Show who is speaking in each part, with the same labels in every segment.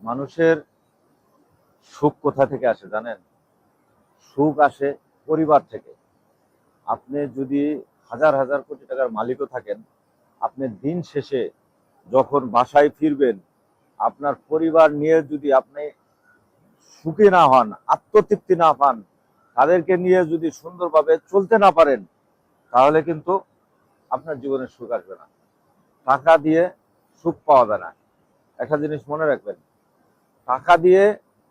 Speaker 1: মানুষের সুখ কোথা থেকে আসে জানেন? সুখ আসে পরিবার থেকে। আপনি যদি হাজার হাজার কোটি টাকার মালিকও থাকেন, আপনি দিন শেষে যখন বাসায় ফিরবেন, আপনার পরিবার নিয়ে যদি আপনি সুখী না হন, আত্মতৃপ্তি না পান, তাদেরকে নিয়ে যদি সুন্দরভাবে চলতে না পারেন, তাহলে কিন্তু আপনার জীবনে সুখ আসবে না। টাকা দিয়ে সুখ পাওয়া যায় না। একটা জিনিস মনে রাখবেন, টাকা দিয়ে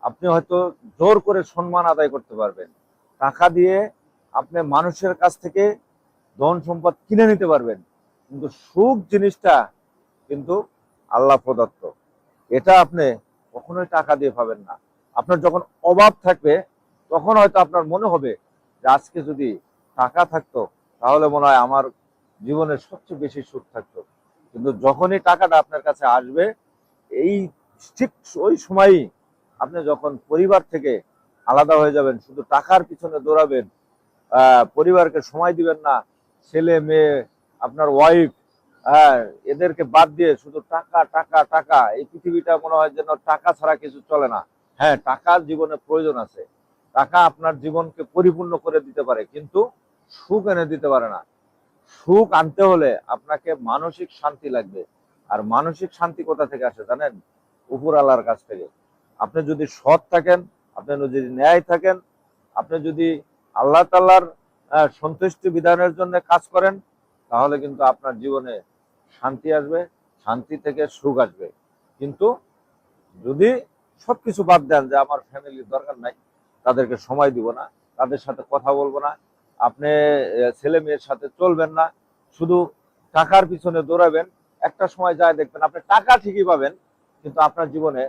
Speaker 1: আপনি হয়তো জোর করে সম্মান আদায় করতে পারবেন, টাকা দিয়ে আপনি মানুষের কাছ থেকে ধন সম্পদ কিনে নিতে পারবেন, কিন্তু সুখ জিনিসটা কিন্তু আল্লাহ প্রদত্ত। এটা আপনি কখনোই টাকা দিয়ে পাবেন না। আপনার যখন অভাব থাকবে, তখন হয়তো আপনার মনে হবে যে আজকে যদি টাকা থাকতো, তাহলে মনে হয় আমার জীবনের সবচেয়ে বেশি সুখ থাকতো। কিন্তু যখনই টাকাটা আপনার কাছে আসবে, এই ঠিক ওই সময়ই আপনি যখন পরিবার থেকে আলাদা হয়ে যাবেন, শুধু টাকার পিছনে দৌড়াবেন, পরিবারকে সময় দিবেন না, ছেলে মেয়ে, আপনার ওয়াইফ, হ্যাঁ, এদেরকে বাদ দিয়ে শুধু টাকা টাকা টাকা, এই পৃথিবীটা মনে হয় যেন টাকা ছাড়া কিছু চলে না। হ্যাঁ, টাকার জীবনে প্রয়োজন আছে, টাকা আপনার জীবনকে পরিপূর্ণ করে দিতে পারে, কিন্তু সুখ এনে দিতে পারে না। সুখ আনতে হলে আপনাকে মানসিক শান্তি লাগবে। আর মানসিক শান্তি কোথা থেকে আসে জানেন? উপর আল্লাহর কাছ থেকে। আপনি যদি সৎ থাকেন, আপনি যদি ন্যায় থাকেন, আপনি যদি আল্লাহ তাআলার সন্তুষ্টি বিধানের জন্য কাজ করেন, তাহলে কিন্তু আপনার জীবনে শান্তি আসবে, শান্তি থেকে সুখ আসবে। কিন্তু যদি সবকিছু বাদ দেন, যে আমার ফ্যামিলির দরকার নাই, তাদেরকে সময় দিব না, তাদের সাথে কথা বলবো না, আপনি ছেলে মেয়ের সাথে চলবেন না, শুধু টাকার পিছনে দৌড়াবেন, একটা সময় যায় দেখবেন আপনি টাকা ঠিকই পাবেন, কিন্তু আপনার জীবনে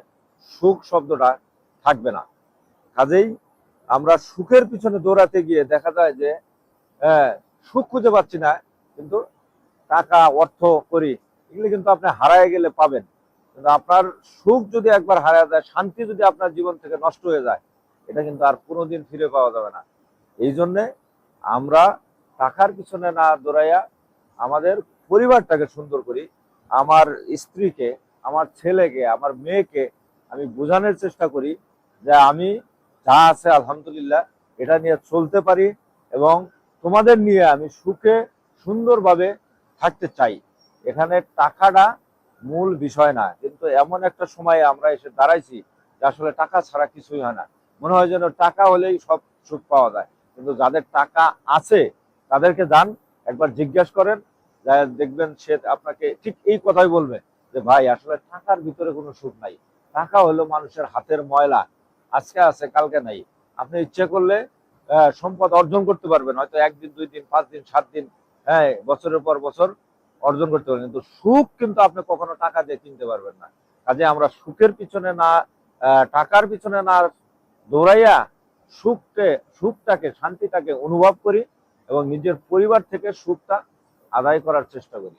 Speaker 1: সুখ শব্দটা থাকবে না। কাজেই আমরা সুখের পিছনে দৌড়াতে গিয়ে দেখা যায় যে হ্যাঁ, সুখ খুঁজে পাচ্ছি না, কিন্তু টাকা অর্থ করি, এগুলো কিন্তু আপনি হারায় গেলে পাবেন। কিন্তু আপনার সুখ যদি একবার হারায় যায়, শান্তি যদি আপনার জীবন থেকে নষ্ট হয়ে যায়, এটা কিন্তু আর কোনোদিন ফিরে পাওয়া যাবে না। এই জন্যে আমরা টাকার পিছনে না দৌড়াইয়া আমাদের পরিবারটাকে সুন্দর করি। আমার স্ত্রীকে, আমার ছেলেকে, আমার মেয়েকে আমি বোঝানোর চেষ্টা করি যে আমি যা আছে আলহামদুলিল্লাহ, এটা নিয়ে চলতে পারি, এবং তোমাদের নিয়ে আমি সুখে সুন্দরভাবে থাকতে চাই। এখানে টাকাটা মূল বিষয় না, কিন্তু এমন একটা সময়ে আমরা এসে দাঁড়াইছি যে আসলে টাকা ছাড়া কিছুই হয় না। মনে হয় যেন টাকা হলেই সব সুখ পাওয়া যায়। কিন্তু যাদের টাকা আছে, তাদেরকে যান একবার জিজ্ঞেস করেন, যা দেখবেন সে আপনাকে ঠিক এই কথাই বলবে যে ভাই, আসলে টাকার ভিতরে কোনো সুখ নাই। টাকা হলো মানুষের হাতের ময়লা, আজকে আছে কালকে নাই। আপনি ইচ্ছে করলে সম্পদ অর্জন করতে পারবেন, হয়তো একদিন, 2 দিন, 5 দিন, 7 দিন, হ্যাঁ, বছরের পর বছর অর্জন করতে পারবেন, কিন্তু সুখ কিন্তু আপনি কখনো টাকা দিয়ে কিনতে পারবেন না। কাজে আমরা সুখের পিছনে না, টাকার পিছনে না দৌড়াইয়া সুখটাকে, শান্তিটাকে অনুভব করি, এবং নিজের পরিবার থেকে সুখটা আদায় করার চেষ্টা করি।